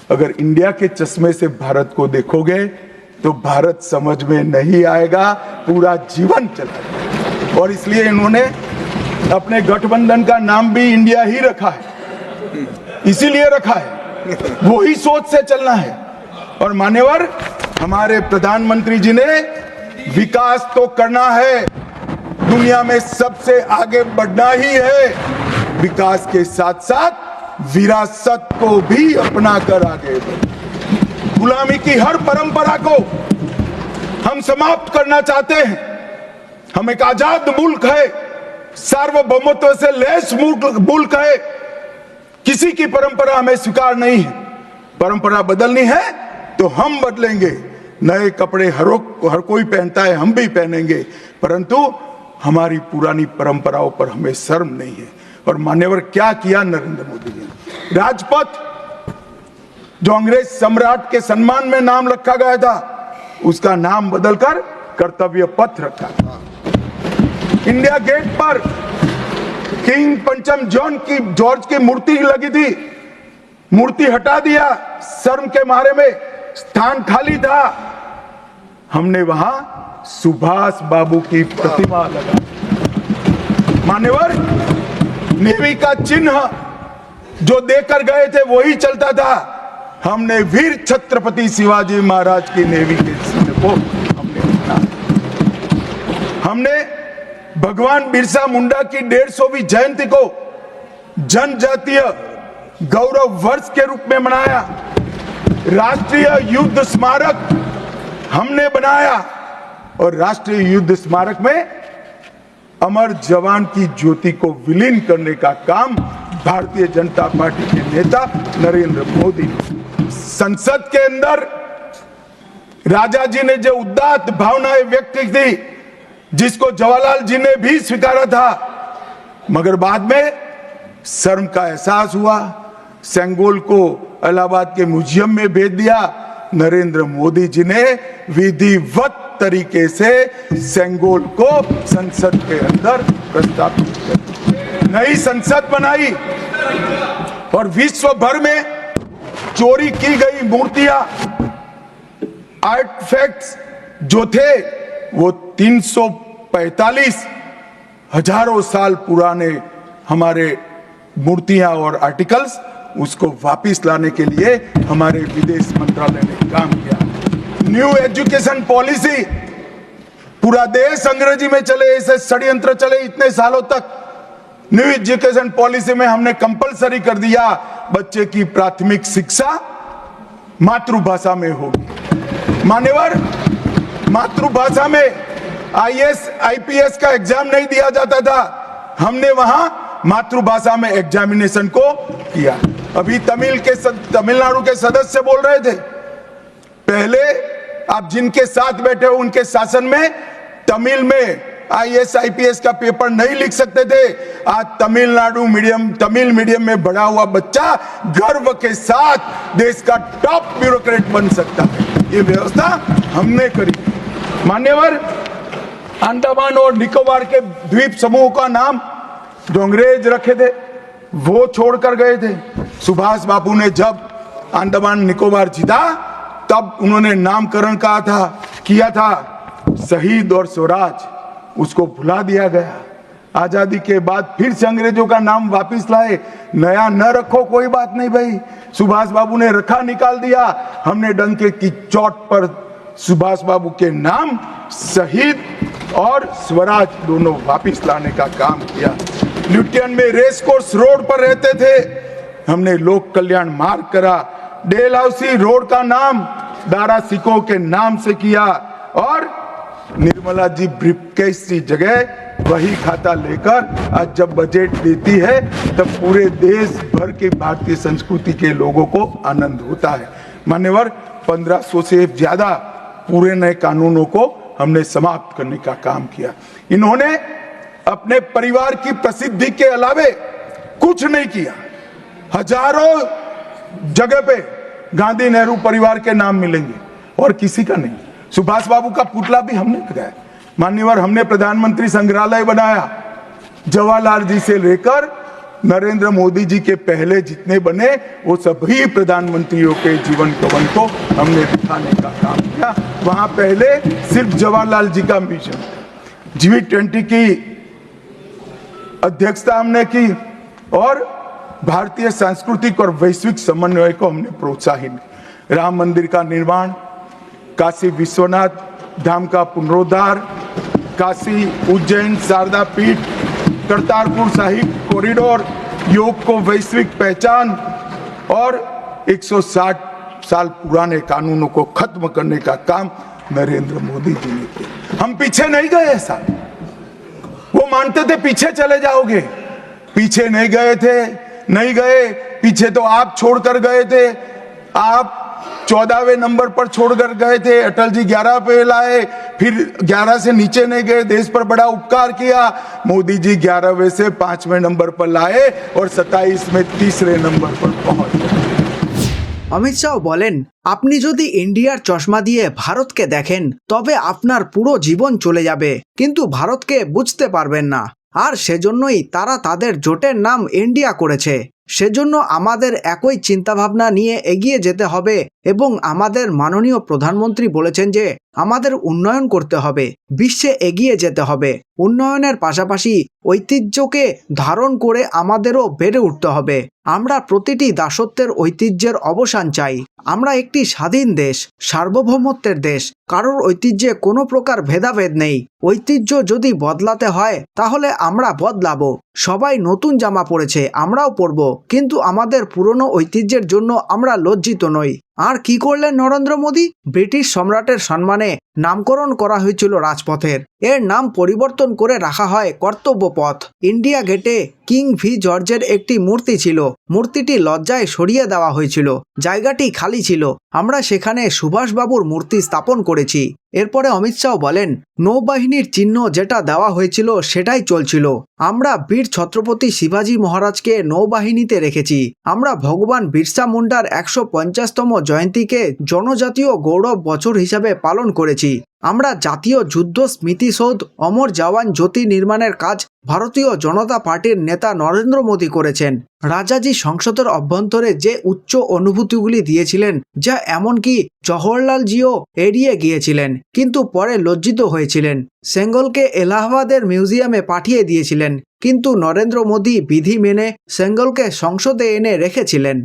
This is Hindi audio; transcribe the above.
अगर इंडिया के चश्मे से भारत को देखोगे तो भारत समझ में नहीं आएगा, पूरा जीवन चला। और इसलिए इन्होंने अपने गठबंधन का नाम भी इंडिया ही रखा है, इसीलिए रखा है, वही सोच से चलना है। और मान्यवर, हमारे प्रधानमंत्री जी ने विकास तो करना है, दुनिया में सबसे आगे बढ़ना ही है, विकास के साथ साथ विरासत को भी अपना कर आगे बढ़े। गुलामी की हर परंपरा को हम समाप्त करना चाहते हैं। हम एक आजाद मुल्क है, सार्वभौमत्व से लैस मुल्क है, किसी की परंपरा हमें स्वीकार नहीं है। परंपरा बदलनी है तो हम बदलेंगे, नए कपड़े हर कोई पहनता है, हम भी पहनेंगे, परंतु हमारी पुरानी परंपराओं पर हमें शर्म नहीं है। और मान्यवर, क्या किया नरेंद्र मोदी ने? राजपथ, जो अंग्रेज सम्राट के सम्मान में नाम रखा गया था, उसका नाम बदलकर कर्तव्य पथ रखा। इंडिया गेट पर किंग पंचम जॉर्ज की मूर्ति लगी थी, मूर्ति हटा दिया, शर्म के मारे में, स्थान खाली था, हमने वहां सुभाष बाबू की प्रतिमा लगा। मान्यवर, नेवी का चिन्ह जो देकर गए थे वही चलता था। हमने वीर छत्रपति शिवाजी महाराज की नेवी के चिन्ह को हमने भगवान बिरसा मुंडा की 150वीं जयंती को जनजातीय गौरव वर्ष के रूप में मनाया। राष्ट्रीय युद्ध स्मारक हमने बनाया और राष्ट्रीय युद्ध स्मारक में अमर जवान की ज्योति को विलीन करने का काम भारतीय जनता पार्टी के नेता नरेंद्र मोदी ने। संसद के अंदर राजा जी ने जो उदात्त भावनाएं व्यक्त की थी, जिसको जवाहरलाल जी ने भी स्वीकारा था, मगर बाद में शर्म का एहसास हुआ, सेंगोल को इलाहाबाद के म्यूजियम में भेज दिया। नरेंद्र मोदी जी ने विधिवत तरीके से सेंगोल को संसद के अंदर प्रस्तावित किया, नई संसद बनाई और विश्व भर में चोरी की गई मूर्तियां, आर्टिफैक्ट्स जो थे वो 345 हजारों साल पुराने हमारे मूर्तियां और आर्टिकल्स, उसको वापस लाने के लिए हमारे विदेश मंत्रालय ने काम किया। न्यू एजुकेशन पॉलिसी, पूरा देश अंग्रेजी में चले, ऐसे षड्यंत्र चले इतने सालों तक। न्यू एजुकेशन पॉलिसी में हमने कंपलसरी कर दिया, बच्चे की प्राथमिक शिक्षा मातृभाषा में होगी। मान्यवर, मातृभाषा में आईएएस आईपीएस का एग्जाम नहीं दिया जाता था, हमने वहां मातृभाषा में एग्जामिनेशन को किया। अभी तमिलनाडु के सदस्य बोल रहे थे, पहले आप जिनके साथ बैठे हो उनके शासन में तमिल में आईएएस आईपीएस का पेपर नहीं लिख सकते थे। आज तमिल मीडियम में बड़ा हुआ बच्चा गर्व के साथ देश का टॉप ब्यूरोक्रेट बन सकता है। ये व्यवस्था हमने करी। मान्यवर, अंडमान और निकोबार के द्वीप समूह का नाम जो अंग्रेज रखे थे वो छोड़कर गए थे। सुभाष बाबू ने जब अंडमान निकोबार जीता तब उन्होंने नामकरण किया था शहीद और स्वराज, उसको भुला दिया गया। आजादी के बाद फिर से अंग्रेजों का नाम वापस लाए, नया न रखो कोई बात नहीं भाई, सुभाष बाबू ने रखा, निकाल दिया। हमने डंके की चोट पर सुभाष बाबू के नाम शहीद और स्वराज दोनों वापस लाने का काम किया। ल्यूटियन में रेस कोर्स रोड पर रहते थे, हमने लोक कल्याण मार्ग करा। डेलहाउसी रोड का नाम दारा सिकोह के नाम से किया और निर्मला जी ब्रीफकेस की जगह वही खाता लेकर आज जब बजट देती है तब पूरे देश भर के भारतीय संस्कृति के लोगों को आनंद होता है। मान्यवर, 1500 से ज्यादा पूरे नए कानूनों को हमने समाप्त करने का काम किया। इन्होंने अपने परिवार की प्रसिद्धि के अलावे कुछ नहीं किया। हजारों जगह पे गांधी नेहरू परिवार के नाम मिलेंगे और किसी का नहीं। सुभाष बाबू का पुतला भी हमने लगाया। मान्यवर, हमने प्रधानमंत्री संग्रहालय बनाया, जवाहरलाल जी से लेकर नरेंद्र मोदी जी के पहले जितने बने वो सभी प्रधानमंत्रियों के जीवन कवन को हमने दिखाने का काम किया। वहां पहले सिर्फ जवाहरलाल जी का मिशन, G20 की अध्यक्षता हमने की और भारतीय सांस्कृतिक और वैश्विक समन्वय को हमने प्रोत्साहित। राम मंदिर का निर्माण, काशी विश्वनाथ धाम का पुनरुद्धार, काशी उज्जैन शारदा पीठ, करतारपुर साहिब कॉरिडोर, योग को वैश्विक पहचान और 160 साल पुराने कानूनों को खत्म करने का काम नरेंद्र मोदी जी ने किया। हम पीछे नहीं गए ऐसा, वो मानते थे पीछे चले जाओगे, पीछे नहीं गए थे, नहीं गए पीछे। तो आप छोड़कर गए थे, आप 14वें नंबर पर छोड़कर गए थे, अटल जी 11 पे लाए, फिर 11 से नीचे नहीं गए, देश पर बड़ा उपकार किया। मोदी जी 11वें से 5वें नंबर पर लाए और 27 में 3रे नंबर पर पहुंच गए। অমিত শাহ বলেন, আপনি যদি ইন্ডিয়ার চশমা দিয়ে ভারতকে দেখেন তবে আপনার পুরো জীবন চলে যাবে, কিন্তু ভারতকে বুঝতে পারবেন না। আর সেজন্যই তারা তাদের জোটের নাম ইন্ডিয়া করেছে। সেজন্য আমাদের একই চিন্তাভাবনা নিয়ে এগিয়ে যেতে হবে এবং আমাদের মাননীয় প্রধানমন্ত্রী বলেছেন যে আমাদের উন্নয়ন করতে হবে, বিশ্বে এগিয়ে যেতে হবে। উন্নয়নের পাশাপাশি ঐতিহ্যকে ধারণ করে আমাদেরও বেড়ে উঠতে হবে। আমরা প্রতিটি দাসত্বের ঐতিহ্যের অবসান চাই। আমরা একটি স্বাধীন দেশ, সার্বভৌমত্বের দেশ, কারোর ঐতিহ্যে কোনো প্রকার ভেদাভেদ নেই। ঐতিহ্য যদি বদলাতে হয় তাহলে আমরা বদলাবো। সবাই নতুন জামা পরেছে, আমরাও পরব, কিন্তু আমাদের পুরনো ঐতিহ্যের জন্য আমরা লজ্জিত নই। আর কি করলেন নরেন্দ্র মোদী? ব্রিটিশ সম্রাটের সম্মানে নামকরণ করা হয়েছিল রাজপথের, এর নাম পরিবর্তন করে রাখা হয় কর্তব্য পথ। ইন্ডিয়া গেটে কিং ভি জর্জের একটি মূর্তি ছিল, মূর্তিটি লজ্জায় সরিয়ে দেওয়া হয়েছিল, জায়গাটি খালি ছিল। আমরা সেখানে সুভাষবাবুর মূর্তি স্থাপন করেছি। এরপরে অমিত শাহ বলেন, নৌবাহিনীর চিহ্ন যেটা দেওয়া হয়েছিল সেটাই চলছিল। আমরা বীর ছত্রপতি শিবাজী মহারাজকে নৌবাহিনীতে রেখেছি। আমরা ভগবান বিরসা মুন্ডার 150তম জয়ন্তীকে জনজাতীয় গৌরব বছর হিসাবে পালন করেছি। আমরা জাতীয় যুদ্ধ স্মৃতিসৌধ অমর জওয়ান জ্যোতি নির্মাণের কাজ ভারতীয় জনতা পার্টির নেতা নরেন্দ্র মোদী করেছেন। রাজাজি সংসদের অভ্যন্তরে যে উচ্চ অনুভূতিগুলি দিয়েছিলেন, যা এমনকি জওহরলালজিও এড়িয়ে গিয়েছিলেন, কিন্তু পরে লজ্জিত হয়েছিলেন। সেঙ্গলকে এলাহাবাদের মিউজিয়ামে পাঠিয়ে দিয়েছিলেন, কিন্তু নরেন্দ্র মোদী বিধি মেনে সেঙ্গলকে সংসদে এনে রেখেছিলেন।